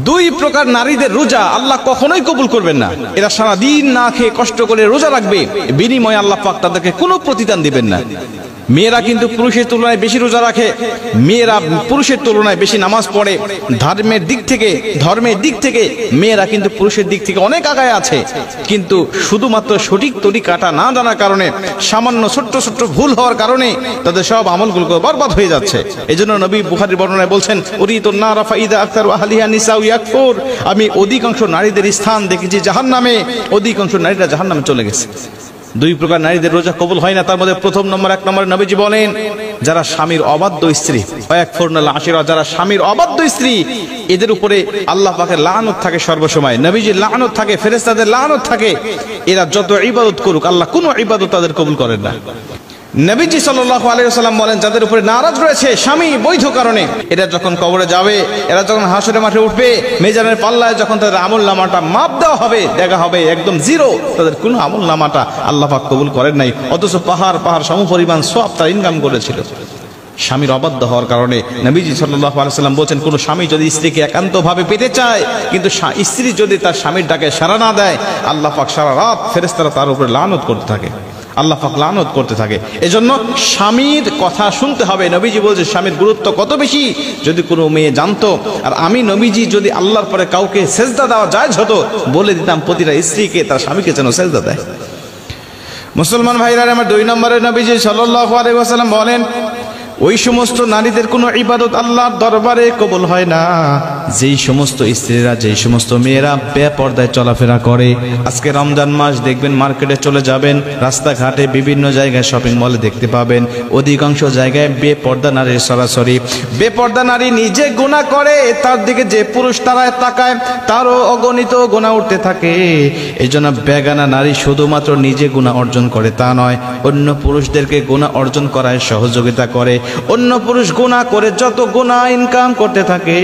দুই প্রকার নারীদের রোজা আল্লাহ কখনোই কবুল করবেন না। এরা সারা দিন না খেয়ে কষ্ট করে রোজা রাখবে, বিনিময়ে আল্লাহ পাক তাদেরকে কোনো প্রতিদান দিবেন না। মেয়েরা কিন্তু পুরুষের তুলনায় বেশি রোজা রাখে, মেয়েরা পুরুষের তুলনায় বেশি নামাজ পড়ে, ধর্মের দিক থেকে মেয়েরা কিন্তু পুরুষের দিক থেকে অনেক আগায় আছে। কিন্তু শুধুমাত্র সঠিক তরিকাটা না জানার কারণে, সামান্য ছোট্ট ছোট্ট ভুল হওয়ার কারণে তাদের সব আমলগুলো বরবাদ হয়ে যাচ্ছে। এজন্য নবী বুখারীর বর্ণনায় বলছেন, উরিতুন নারা ফাইদা আকতারু আহলিহা নিসাউ ইয়াকফুর, আমি অধিকাংশ নারীদের স্থান দেখেছি জাহান্নামে, অধিকাংশ নারীরা জাহান্নামে চলে গেছে। দুই প্রকার নারীদের রোজা কবুল হয় না। তার মধ্যে প্রথম নম্বর, এক নম্বরে নবীজি বলেন, যারা স্বামীর অবাধ্য স্ত্রী, যারা স্বামীর অবাধ্য স্ত্রী, এদের উপরে আল্লাহ পাকের লানত থাকে সর্বসময়, নবীজির লানত থাকে, ফেরেশতাদের লানত থাকে। এরা যত ইবাদত করুক আল্লাহ কোনো ইবাদত তাদের কবুল করেন না। নবীজি সাল্লাল্লাহু আলাইহি ওয়াসাল্লাম বলেন, যাদের উপরে নারাজ রয়েছে স্বামী বৈধ কারণে, এরা যখন কবরে যাবে, এরা যখন হাসরের মাঠে উঠবে, মিজানের পাল্লায় যখন তাদের আমলনামাটা মাপ দেওয়া হবে, দেখা হবে একদম জিরো, তাদের কোনো আমলনামাটা আল্লাহ পাক কবুল করেন নাই, অথচ পাহাড় সমপরিমাণ সওয়াব তারা ইনকাম করেছিল। স্বামীর অবাধ্য হওয়ার কারণে নবীজি সাল্লাল্লাহু আলাইহি ওয়াসাল্লাম বলেন, কোন স্বামী যদি স্ত্রীকে একান্তভাবে পেতে চায়, কিন্তু স্ত্রী যদি তার স্বামীর ডাকে সাড়া না দেয়, আল্লাহ পাক সারা রাত ফেরেশতারা তার উপরে লানত করতে থাকে, আল্লাহ পাক লানত করতে থাকে। এজন্য স্বামীর কথা শুনতে হবে। নবীজি বলছে স্বামীর গুরুত্ব কত বেশি যদি কোনো মেয়ে জানতো, আর আমি নবীজি যদি আল্লাহর পরে কাউকে সেজদা দেওয়া জায়েজ হতো, বলে দিতাম প্রতিটা স্ত্রীকে তার স্বামীকে যেন সেজদা দেয়। মুসলমান ভাইরা আমার, দুই নম্বরে নবীজি সাল্লাল্লাহু আলাইহি ওয়াসাল্লাম বলেন, ওই সমস্ত নারীদের কোনো ইবাদত আল্লাহর দরবারে কবুল হয় না যেই সমস্ত স্ত্রীরা, যেই সমস্ত মেয়েরা বেপর্দায় চলাফেরা করে। আজকে রমজান মাস, দেখবেন মার্কেটে চলে যাবেন, রাস্তাঘাটে বিভিন্ন জায়গায় শপিং মলে দেখতে পাবেন অধিকাংশ জায়গায় বেপর্দা নারীর সরাসরি। বেপর্দা নারী নিজে গুনাহ করে, তার দিকে যে পুরুষ তারায় তাকায় তারও অগণিত গুনাহ উঠতে থাকে। এই জন্য বেগানা নারী শুধুমাত্র নিজে গুনাহ অর্জন করে তা নয়, অন্য পুরুষদেরকে গুনাহ অর্জন করায় সহযোগিতা করে। অন্য পুরুষ গুনাহ করে যত গুনাহ ইনকাম করতে থাকে,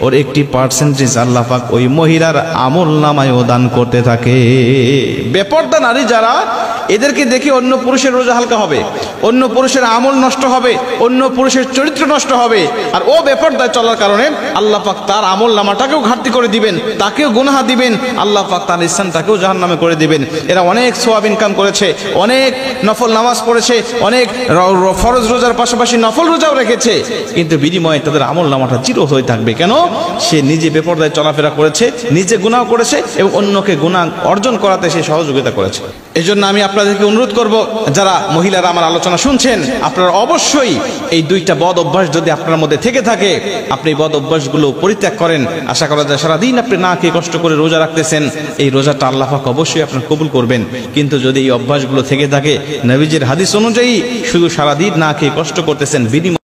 ওর একটি পার্সেন্টেজ আল্লাহ পাক ওই মহিলার আমলনামায় দান করতে থাকে। বেপর্দা নারী যারা, এদেরকে দেখে অন্য পুরুষের রোজা হালকা হবে, অন্য পুরুষের আমল নষ্ট হবে, অন্য পুরুষের চরিত্র নষ্ট হবে। আর ও বেপর্দায় চলার কারণে আল্লাহ পাক তার আমলনামাটাকেও ঘাটতি করে দিবেন, তাকেও গুনাহ দিবেন, আল্লাহ পাক তার স্থানটাকেও জাহান্নামে করে দিবেন। এরা অনেক সওয়াব ইনকাম করেছে, অনেক নফল নামাজ পড়েছে, অনেক ফরজ রোজার পাশাপাশি নফল রোজাও রেখেছে, কিন্তু বিনিময়ে তাদের আমলনামাটা জিরো হয়ে থাকবে। কেন? সে নিজে বেপরদায় চলাফেরা করেছে, নিজে গুনাহ করেছে এবং অন্যকে গুনাহ অর্জন করাতে সে সহযোগিতা করেছে। এজন্য আমি আপনাদেরকে অনুরোধ করব, যারা মহিলারা আমার আলোচনা শুনছেন, আপনারা অবশ্যই এই দুইটা বদ অভ্যাস যদি আপনার মধ্যে থেকে থাকে, আপনি বদ অভ্যাসগুলো পরিত্যাগ করেন। আশা করা যায় সারাদিন আপনি না খেয়ে কষ্ট করে রোজা রাখতেছেন, এই রোজাটা আল্লাহ পাক অবশ্যই আপনার কবুল করবেন। কিন্তু যদি এই অভ্যাসগুলো থেকে থাকে, নবীজির হাদিস অনুযায়ী শুধু সারাদিন না খেয়ে কষ্ট করতেছেন, বিনিময়ে